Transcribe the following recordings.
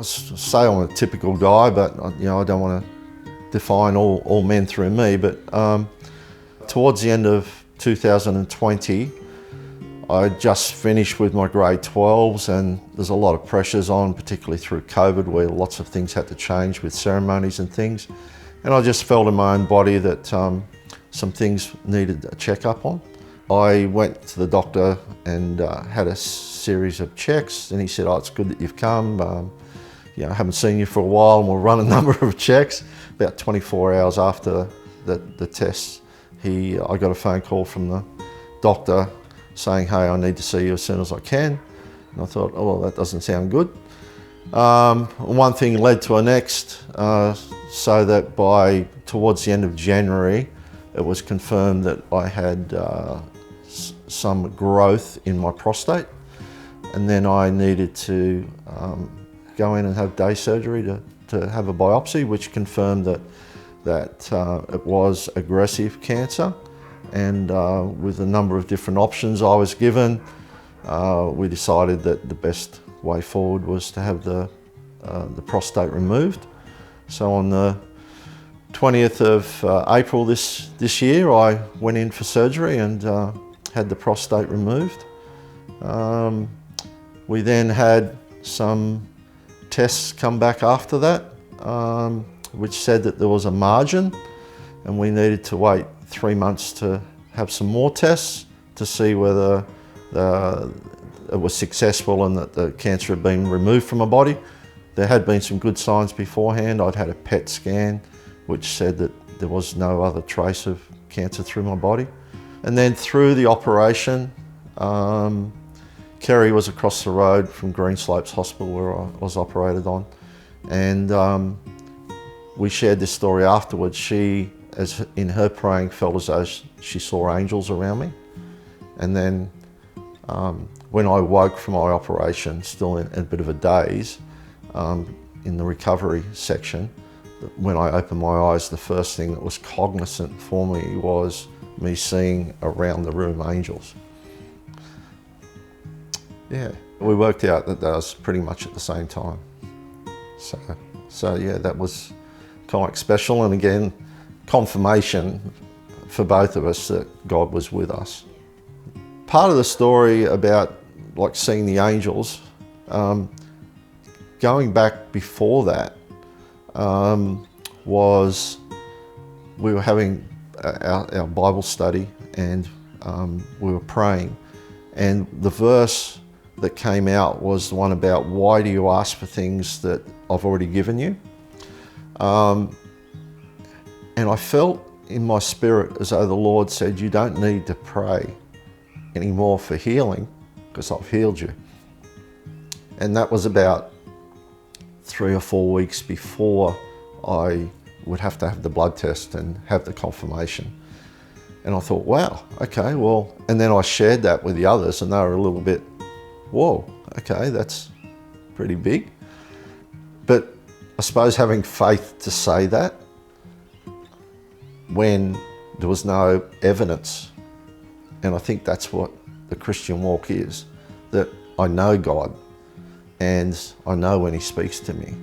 say I'm a typical guy, but you know, I don't want to define all men through me. But towards the end of 2020, I just finished with my grade 12s, and there's a lot of pressures on, particularly through COVID, where lots of things had to change with ceremonies and things. And I just felt in my own body that some things needed a checkup on. I went to the doctor and had a series of checks, and he said, "Oh, it's good that you've come. You know, I haven't seen you for a while, and we'll run a number of checks." About 24 hours after the tests, I got a phone call from the doctor saying, "Hey, I need to see you as soon as I can." And I thought, "Oh, well, that doesn't sound good." One thing led to a next, so that towards the end of January, it was confirmed that I had some growth in my prostate, and then I needed to go in and have day surgery to have a biopsy, which confirmed that it was aggressive cancer. And with a number of different options I was given, we decided that the best way forward was to have the prostate removed. So on the 20th of April this year, I went in for surgery and had the prostate removed. We then had some tests come back after that, which said that there was a margin, and we needed to wait 3 months to have some more tests to see whether it was successful and that the cancer had been removed from my body. There had been some good signs beforehand. I'd had a PET scan, which said that there was no other trace of cancer through my body. And then through the operation, Kerry was across the road from Greenslopes Hospital where I was operated on. And we shared this story afterwards. She, as in her praying, felt as though she saw angels around me. And then when I woke from my operation, still in a bit of a daze, in the recovery section, when I opened my eyes, the first thing that was cognizant for me was me seeing around the room angels. Yeah, we worked out that was pretty much at the same time. So yeah, that was kind of like special, and again, confirmation for both of us that God was with us. Part of the story about like seeing the angels, going back before that, was we were having our Bible study, and we were praying, and the verse that came out was the one about, "Why do you ask for things that I've already given you?" And I felt in my spirit as though the Lord said, "You don't need to pray anymore for healing, because I've healed you." And that was about 3 or 4 weeks before I would have to have the blood test and have the confirmation. And I thought, wow, okay, well, and then I shared that with the others, and they were a little bit, whoa, okay, that's pretty big. But I suppose having faith to say that when there was no evidence, and I think that's what the Christian walk is, that I know God and I know when He speaks to me.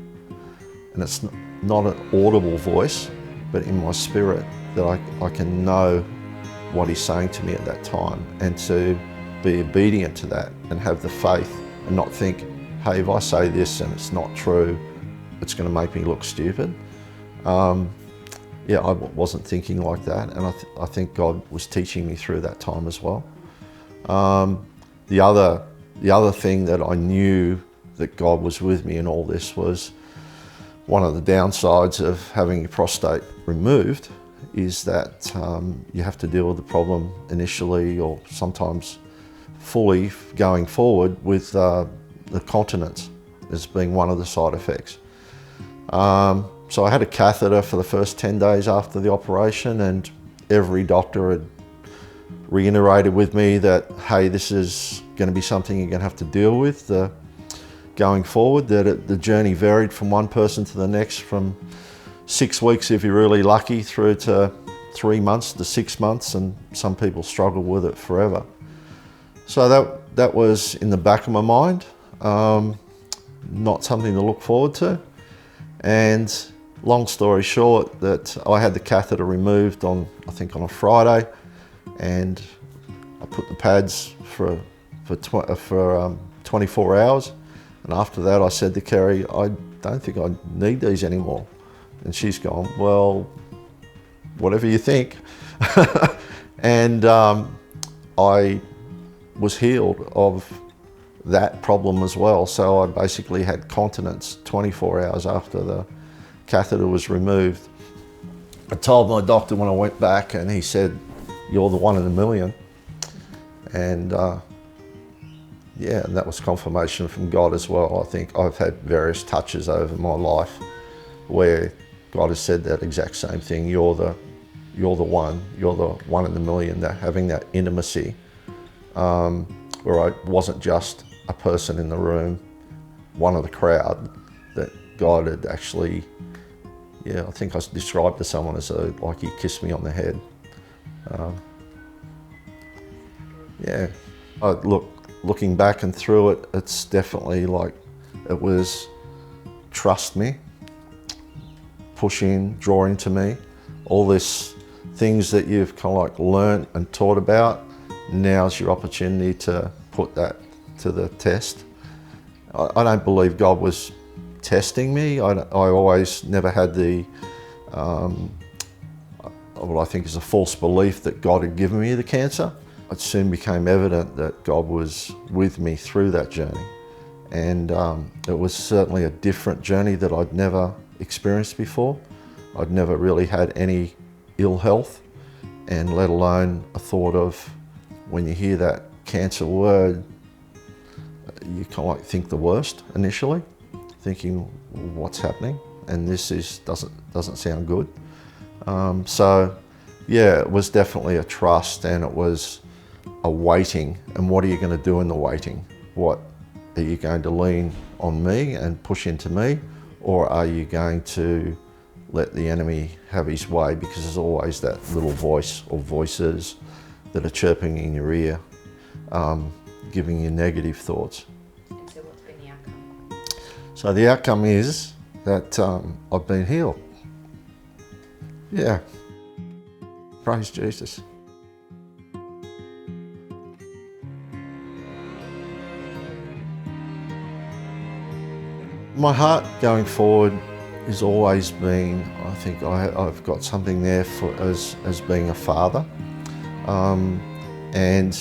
And it's not an audible voice, but in my spirit, that I can know what He's saying to me at that time, and to be obedient to that and have the faith and not think, hey, if I say this and it's not true, it's going to make me look stupid. Yeah, I wasn't thinking like that, and I think God was teaching me through that time as well. The other thing that I knew that God was with me in all this was, one of the downsides of having your prostate removed is that you have to deal with the problem initially, or sometimes fully going forward, with the continence as being one of the side effects. So I had a catheter for the first 10 days after the operation, and every doctor had reiterated with me that, hey, this is going to be something you're going to have to deal with going forward, that the journey varied from one person to the next, from 6 weeks if you're really lucky, through to 3 months to 6 months, and some people struggle with it forever. So that was in the back of my mind. not something to look forward to. And long story short, that I had the catheter removed on, I think on a Friday, and I put the pads for 24 hours. And after that, I said to Kerry, I don't think I need these anymore. And she's gone, well, whatever you think. And I was healed of that problem as well. So I basically had continence 24 hours after the catheter was removed. I told my doctor when I went back, and he said, you're the 1 in a million. And yeah, and that was confirmation from God as well. I think I've had various touches over my life where God has said that exact same thing. You're the one in a million, that having that intimacy, where I wasn't just a person in the room, one of the crowd, that God had actually, yeah, I think I described to someone as like he kissed me on the head. Yeah, looking back and through it, it's definitely like, it was trust me, push in, draw into me, all this things that you've kind of like learned and taught about. Now's your opportunity to put that to the test. I don't believe God was testing me. I always never had the, what I think is a false belief that God had given me the cancer. It soon became evident that God was with me through that journey. And it was certainly a different journey that I'd never experienced before. I'd never really had any ill health, and let alone a thought of, when you hear that cancer word, you kind of like think the worst initially, thinking, what's happening? And this doesn't sound good. So yeah, it was definitely a trust, and it was a waiting. And what are you going to do in the waiting? What are you going to lean on me and push into me, or are you going to let the enemy have his way? Because there's always that little voice or voices that are chirping in your ear, giving you negative thoughts. And so what's been the outcome? So the outcome is that I've been healed. Yeah. Praise Jesus. My heart going forward has always been, I think I've got something there for as being a father. And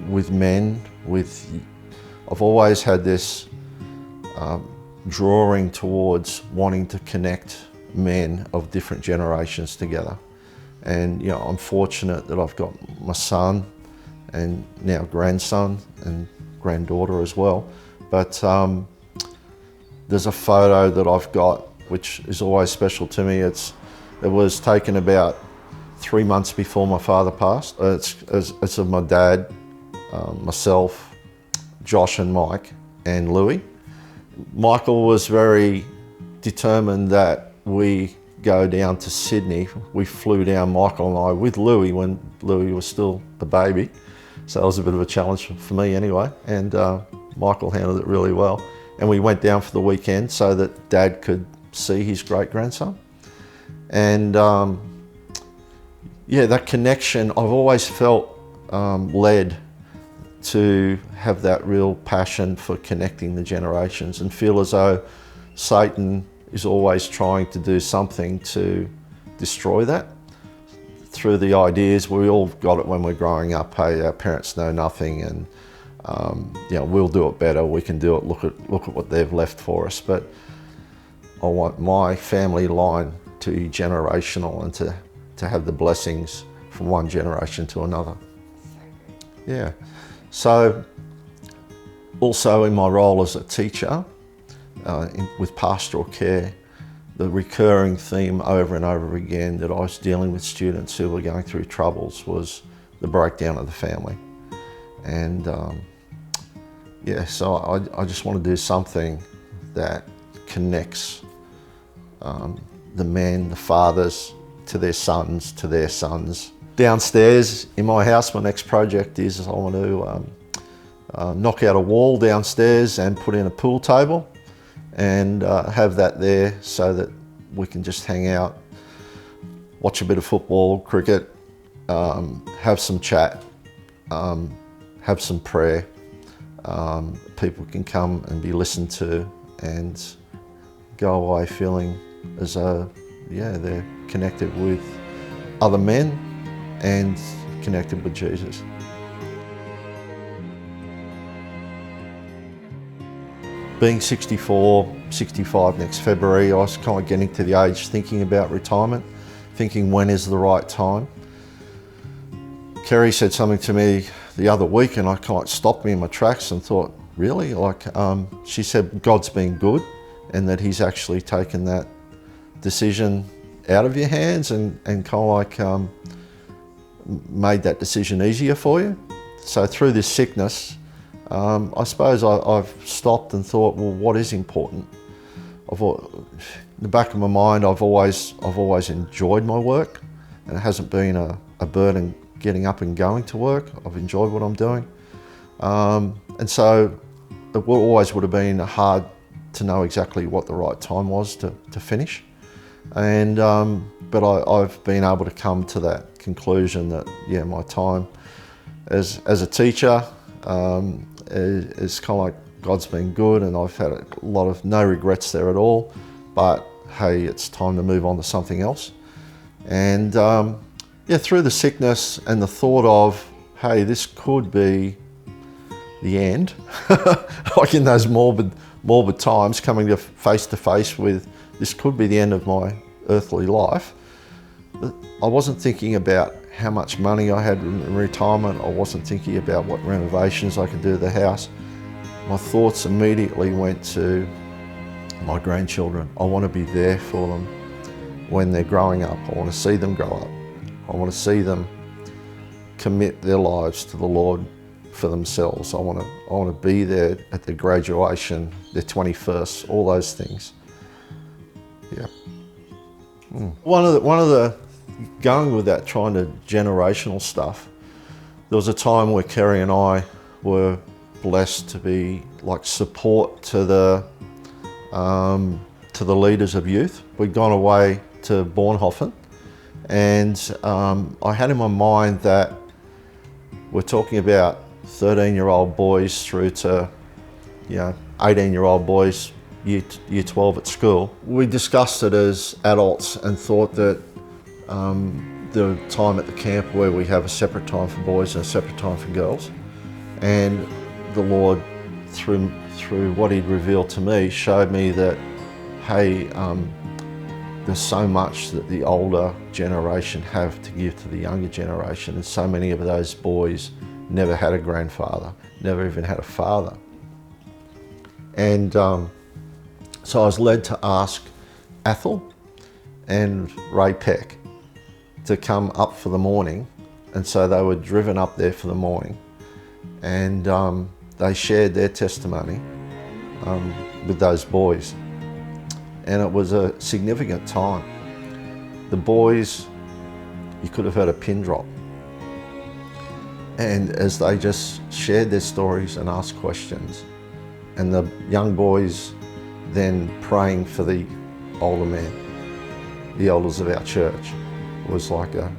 with men, I've always had this drawing towards wanting to connect men of different generations together. And you know, I'm fortunate that I've got my son and now grandson and granddaughter as well. But there's a photo that I've got which is always special to me. It was taken about 3 months before my father passed. It's of my dad, myself, Josh and Mike and Louis. Michael was very determined that we go down to Sydney. We flew down, Michael and I, with Louis when Louis was still a baby. So that was a bit of a challenge for me anyway. And Michael handled it really well. And we went down for the weekend so that Dad could see his great-grandson. And yeah, that connection, I've always felt led to have that real passion for connecting the generations, and feel as though Satan is always trying to do something to destroy that. Through the ideas, we all got it when we're growing up, hey, our parents know nothing, and you know, we'll do it better, we can do it, look at what they've left for us. But I want my family line to be generational, and to have the blessings from one generation to another. Yeah. So also in my role as a teacher, with pastoral care, the recurring theme over and over again that I was dealing with students who were going through troubles was the breakdown of the family. And yeah, so I just want to do something that connects the men, the fathers, to their sons. Downstairs in my house, my next project is I want to knock out a wall downstairs and put in a pool table and have that there so that we can just hang out, watch a bit of football, cricket, have some chat, have some prayer. People can come and be listened to and go away feeling as though, yeah, they're connected with other men and connected with Jesus. Being 64, 65 next February, I was kind of getting to the age thinking about retirement, thinking when is the right time. Kerry said something to me the other week and I kind of stopped me in my tracks and thought, really? She said God's been good and that he's actually taken that decision out of your hands and kind of made that decision easier for you. So through this sickness, I suppose I've stopped and thought, well, what is important? In the back of my mind, I've always enjoyed my work, and it hasn't been a burden getting up and going to work. I've enjoyed what I'm doing, and so it always would have been hard to know exactly what the right time was to finish. And but I've been able to come to that conclusion that, yeah, my time as a teacher is kind of like God's been good, and I've had a lot of no regrets there at all. But hey, it's time to move on to something else. And yeah, through the sickness and the thought of, hey, this could be the end, like in those morbid times, coming to face with this could be the end of my earthly life. I wasn't thinking about how much money I had in retirement. I wasn't thinking about what renovations I could do to the house. My thoughts immediately went to my grandchildren. I want to be there for them when they're growing up. I want to see them grow up. I want to see them commit their lives to the Lord for themselves. I want to be there at their graduation, their 21st, all those things. Yeah. One of the going with that, trying to generational stuff, there was a time where Kerry and I were blessed to be like support to the leaders of youth. We'd gone away to Bornhofen, and I had in my mind that we're talking about 13-year-old boys through to 18-year-old boys, year 12 at school. We discussed it as adults and thought that the time at the camp where we have a separate time for boys and a separate time for girls, and the Lord, through what he'd revealed to me, showed me that, hey, there's so much that the older generation have to give to the younger generation, and so many of those boys never had a grandfather, never even had a father. And so I was led to ask Athol and Ray Peck to come up for the morning, and so they were driven up there for the morning, and they shared their testimony with those boys, and it was a significant time. The boys, you could have heard a pin drop, and as they just shared their stories and asked questions, and the young boys then praying for the older men, the elders of our church, was like a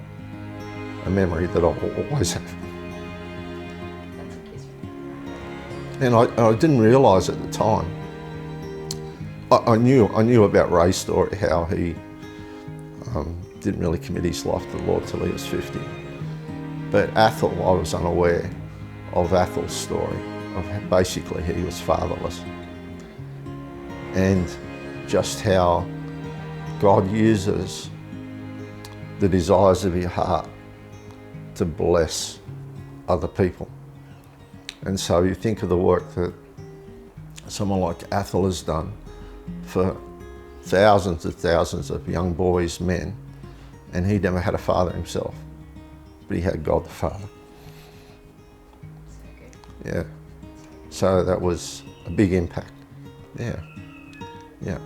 memory that I'll always have. And I didn't realise at the time. I knew about Ray's story, how he didn't really commit his life to the Lord till he was 50. But Athol, I was unaware of Athol's story, of basically he was fatherless. And just how God uses the desires of your heart to bless other people. And so you think of the work that someone like Athol has done for thousands and thousands of young boys, men, and he never had a father himself, but he had God the Father. Yeah. So that was a big impact. Yeah. Yeah.